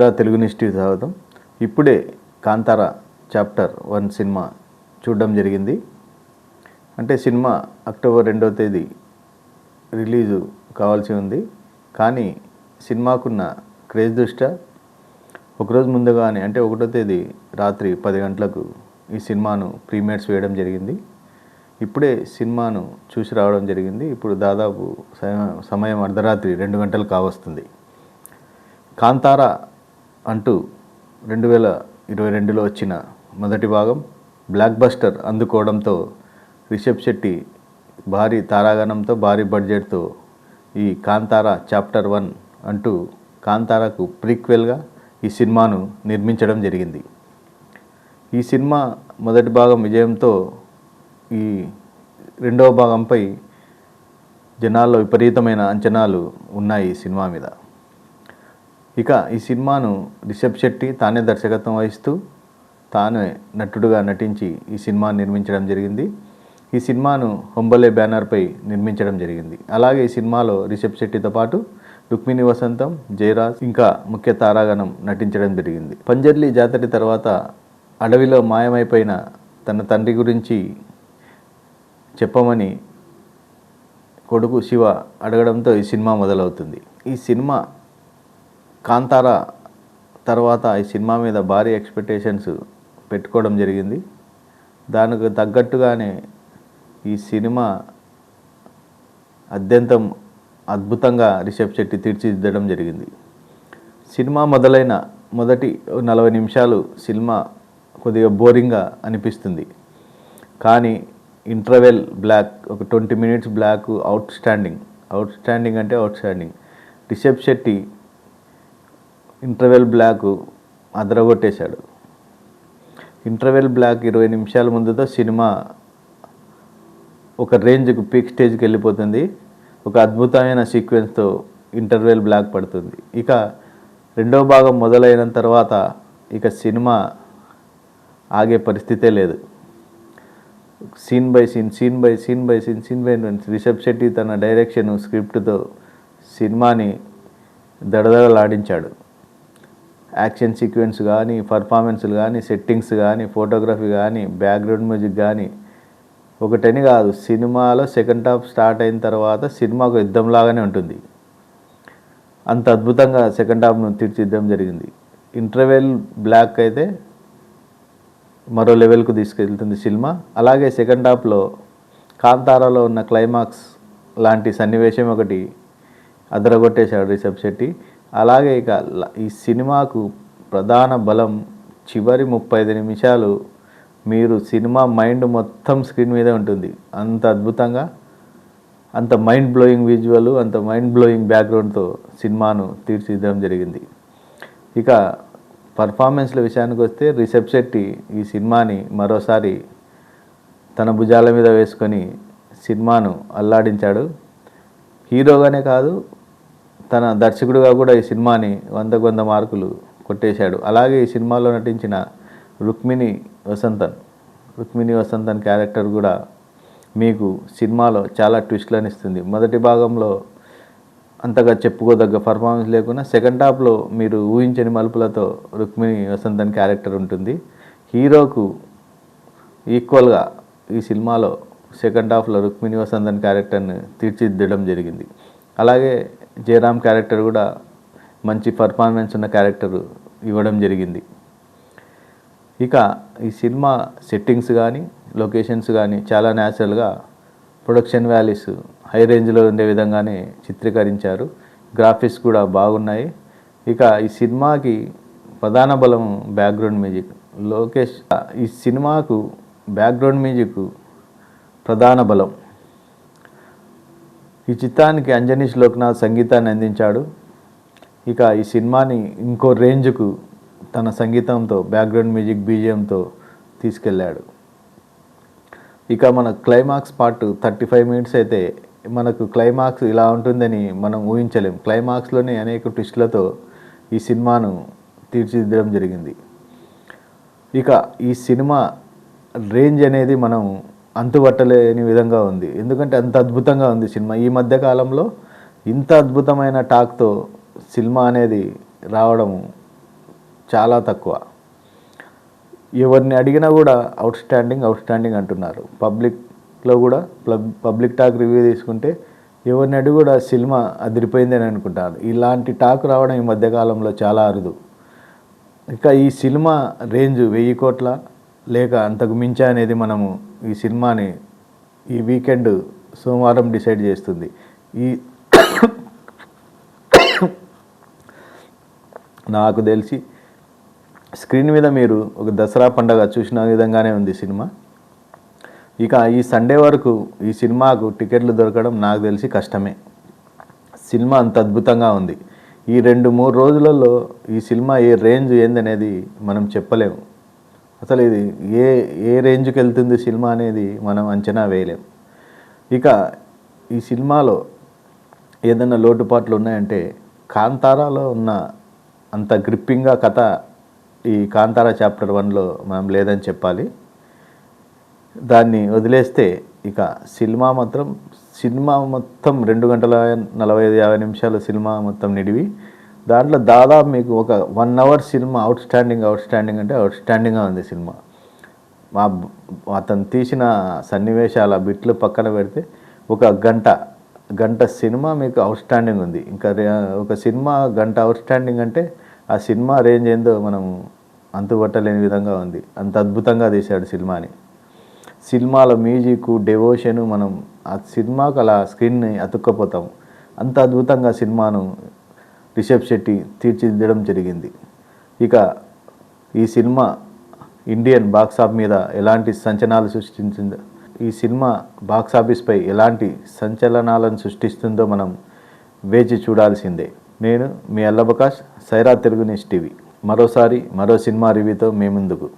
జయరా తెలుగు న్యూస్కి స్వాగతం. ఇప్పుడే కాంతారా చాప్టర్ 1 సినిమా చూడడం జరిగింది. అంటే సినిమా అక్టోబర్ 2వ తేదీ రిలీజు కావాల్సి ఉంది. కానీ సినిమాకున్న క్రేజ్ దృష్ట్యా ఒకరోజు ముందుగానే అంటే 1వ తేదీ రాత్రి 10 గంటలకు ఈ సినిమాను ప్రీమియర్స్ వేయడం జరిగింది. ఇప్పుడే సినిమాను చూసి రావడం జరిగింది. ఇప్పుడు దాదాపు సమయం అర్ధరాత్రి 2 గంటలు కావస్తుంది. కాంతారా అంటూ 2022లో వచ్చిన మొదటి భాగం బ్లాక్ బస్టర్ అందుకోవడంతో రిషబ్ శెట్టి భారీ తారాగణంతో భారీ బడ్జెట్తో ఈ కాంతారా చాప్టర్ 1 అంటూ కాంతారాకు ప్రీక్వెల్గా ఈ సినిమాను నిర్మించడం జరిగింది. ఈ సినిమా మొదటి భాగం విజయంతో ఈ రెండవ భాగంపై జనాల్లో విపరీతమైన అంచనాలు ఉన్నాయి ఈ సినిమా మీద. ఇక ఈ సినిమాను రిషబ్ శెట్టి తానే దర్శకత్వం వహిస్తూ తానే నటుడుగా నటించి ఈ సినిమాను నిర్మించడం జరిగింది. ఈ సినిమాను హొంబలే బ్యానర్పై నిర్మించడం జరిగింది. అలాగే ఈ సినిమాలో రిషబ్ శెట్టితో పాటు రుక్మిణి వసంతం, జయరాజ్ ఇంకా ముఖ్య తారాగణం నటించడం జరిగింది. పంజర్లీ జాతర తర్వాత అడవిలో మాయమైపోయిన తన తండ్రి గురించి చెప్పమని కొడుకు శివ అడగడంతో ఈ సినిమా మొదలవుతుంది. ఈ సినిమా కాంతారా తర్వాత ఈ సినిమా మీద భారీ ఎక్స్పెక్టేషన్స్ పెట్టుకోవడం జరిగింది. దానికి తగ్గట్టుగానే ఈ సినిమా అత్యంతం అద్భుతంగా రిషబ్ శెట్టి తీర్చిదిద్దడం జరిగింది. సినిమా మొదలైన మొదటి 40 నిమిషాలు సినిమా కొద్దిగా బోరింగ్గా అనిపిస్తుంది. కానీ ఇంటర్వెల్ బ్లాక్ ఒక 20 మినిట్స్ బ్లాక్ అవుట్ స్టాండింగ్ అంటే outstanding. Rishab Shetty interval block అదరగొట్టేశాడు. ఇంటర్వెల్ బ్లాక్ 20 నిమిషాల ముందుతో సినిమా ఒక రేంజ్కు పీక్ స్టేజ్కి వెళ్ళిపోతుంది. ఒక అద్భుతమైన సీక్వెన్స్తో ఇంటర్వెల్ బ్లాక్ పడుతుంది. ఇక రెండవ భాగం మొదలైన తర్వాత ఇక సినిమా ఆగే పరిస్థితే లేదు. Scene by scene Rishab Shetty తన డైరెక్షన్ స్క్రిప్ట్తో సినిమాని దడదడలాడించాడు. యాక్షన్ సీక్వెన్స్ కానీ, పర్ఫార్మెన్స్లు కానీ, సెట్టింగ్స్ కానీ, ఫోటోగ్రఫీ కానీ, బ్యాక్గ్రౌండ్ మ్యూజిక్ కానీ ఒకటని కాదు. సినిమాలో సెకండ్ హాఫ్ స్టార్ట్ అయిన తర్వాత సినిమాకు యుద్ధంలాగానే ఉంటుంది. అంత అద్భుతంగా సెకండ్ హాఫ్ను తీర్చిదిద్దడం జరిగింది. ఇంటర్వెల్ బ్లాక్ అయితే మరో లెవెల్కు తీసుకెళ్తుంది సినిమా. అలాగే సెకండ్ హాఫ్లో కాంతారాలో ఉన్న క్లైమాక్స్ లాంటి సన్నివేశం ఒకటి అదరగొట్టేశాడు రిషబ్ శెట్టి. అలాగే ఇక ఈ సినిమాకు ప్రధాన బలం చివరి 35 నిమిషాలు మీరు సినిమా మైండ్ మొత్తం స్క్రీన్ మీదే ఉంటుంది. అంత అద్భుతంగా, అంత మైండ్ బ్లోయింగ్ విజువల్, అంత మైండ్ బ్లోయింగ్ బ్యాక్గ్రౌండ్తో సినిమాను తీర్చిదిద్దడం జరిగింది. ఇక పర్ఫార్మెన్స్ల విషయానికి వస్తే రిషబ్ శెట్టి ఈ సినిమాని మరోసారి తన భుజాల మీద వేసుకొని సినిమాను అల్లాడించాడు. హీరోగానే కాదు, తన దర్శకుడిగా కూడా ఈ సినిమాని 100కు 100 మార్కులు కొట్టేశాడు. అలాగే ఈ సినిమాలో నటించిన రుక్మిణి వసంతన్ క్యారెక్టర్ కూడా మీకు సినిమాలో చాలా ట్విస్ట్లను ఇస్తుంది. మొదటి భాగంలో అంతగా చెప్పుకోదగ్గ పర్ఫార్మెన్స్ లేకున్నా సెకండ్ హాఫ్లో మీరు ఊహించని మలుపులతో రుక్మిణి వసంతన్ క్యారెక్టర్ ఉంటుంది. హీరోకు ఈక్వల్గా ఈ సినిమాలో సెకండ్ హాఫ్లో రుక్మిణి వసంతన్ క్యారెక్టర్ని తీర్చిదిద్దడం జరిగింది. అలాగే జయరామ్ క్యారెక్టర్ కూడా మంచి పర్ఫార్మెన్స్ ఉన్న క్యారెక్టర్ ఇవ్వడం జరిగింది. ఇక ఈ సినిమా సెట్టింగ్స్ కానీ, లొకేషన్స్ కానీ చాలా న్యాచురల్గా ప్రొడక్షన్ వాల్యూస్ హై రేంజ్లో ఉండే విధంగానే చిత్రీకరించారు. గ్రాఫిక్స్ కూడా బాగున్నాయి. ఇక ఈ సినిమాకి ప్రధాన బలం బ్యాక్గ్రౌండ్ మ్యూజిక్. ఈ సినిమాకు బ్యాక్గ్రౌండ్ మ్యూజిక్ ప్రధాన బలం. ఈ చిత్రానికి అంజనీష్ లోక్నాథ్ సంగీతాన్ని అందించాడు. ఇక ఈ సినిమాని ఇంకో రేంజ్కు తన సంగీతంతో, బ్యాక్గ్రౌండ్ మ్యూజిక్ బీజిఎంతో తీసుకెళ్ళాడు. ఇక మన క్లైమాక్స్ పార్ట్ 35 మినిట్స్ అయితే మనకు క్లైమాక్స్ ఇలా ఉంటుందని మనం ఊహించలేం. క్లైమాక్స్లోనే అనేక ట్విస్టులతో ఈ సినిమాను తీర్చిదిద్దడం జరిగింది. ఇక ఈ సినిమా రేంజ్ అనేది మనం అంతుబట్టలేని విధంగా ఉంది. ఎందుకంటే అంత అద్భుతంగా ఉంది సినిమా. ఈ మధ్య కాలంలో ఇంత అద్భుతమైన టాక్తో సినిమా అనేది రావడం చాలా తక్కువ. ఎవరిని అడిగినా కూడా అవుట్ స్టాండింగ్ అంటున్నారు. పబ్లిక్లో కూడా పబ్లిక్ టాక్ రివ్యూ తీసుకుంటే ఎవరిని అడిగి కూడా సినిమా అదిరిపోయింది అని అనుకుంటారు. ఇలాంటి టాక్ రావడం ఈ మధ్యకాలంలో చాలా అరుదు. ఇక ఈ సినిమా రేంజ్ 1000 కోట్ల లేక అంతకు మించా అనేది మనము ఈ సినిమాని ఈ వీకెండ్ సోమవారం డిసైడ్ చేస్తుంది. ఈ నాకు తెలిసి స్క్రీన్ మీద మీరు ఒక దసరా పండగ చూసిన విధంగానే ఉంది సినిమా. ఇక ఈ సండే వరకు ఈ సినిమాకు టికెట్లు దొరకడం నాకు తెలిసి కష్టమే. సినిమా అంత అద్భుతంగా ఉంది. ఈ 2-3 రోజులలో ఈ సినిమా ఏ రేంజ్ ఏందనేది మనం చెప్పలేము. అసలు ఇది ఏ రేంజ్కి వెళ్తుంది సినిమా అనేది మనం అంచనా వేయలేము. ఇక ఈ సినిమాలో ఏదైనా లోటుపాట్లు ఉన్నాయంటే కాంతారాలో ఉన్న అంత గ్రిప్పింగ్గా కథ ఈ కాంతారా చాప్టర్ 1లో మనం లేదని చెప్పాలి. దాన్ని వదిలేస్తే ఇక సినిమా మొత్తం 2 గంటల 45-50 నిమిషాల సినిమా మొత్తం నిడివి. దాంట్లో దాదాపు మీకు ఒక 1 అవర్ సినిమా అవుట్ స్టాండింగ్ అంటే అవుట్ స్టాండింగ్గా ఉంది సినిమా. అతను తీసిన సన్నివేశాల బిట్లు పక్కన పెడితే ఒక గంట సినిమా మీకు అవుట్ స్టాండింగ్ ఉంది. ఇంకా ఒక సినిమా గంట అవుట్ స్టాండింగ్ అంటే ఆ సినిమా రేంజ్ ఏందో మనం అంతుపట్టలేని విధంగా ఉంది. అంత అద్భుతంగా తీశాడు సినిమాని. సినిమాలో మ్యూజిక్, డెవోషను మనం ఆ సినిమాకు అలా స్క్రీన్ని అతుక్కపోతాం. అంత అద్భుతంగా సినిమాను రిషబ్ శెట్టి తీర్చిదిద్దడం జరిగింది. ఇక ఈ సినిమా ఇండియన్ బాక్సాఫీస్ మీద ఎలాంటి సంచలనాలు సృష్టించిందో, ఈ సినిమా బాక్సాఫీస్పై ఎలాంటి సంచలనాలను సృష్టిస్తుందో మనం వేచి చూడాల్సిందే. నేను మీ అల్లబకాష్, సైరా తెలుగు న్యూస్ టీవీ. మరో సినిమా రివ్యూతో మీ ముందుకు.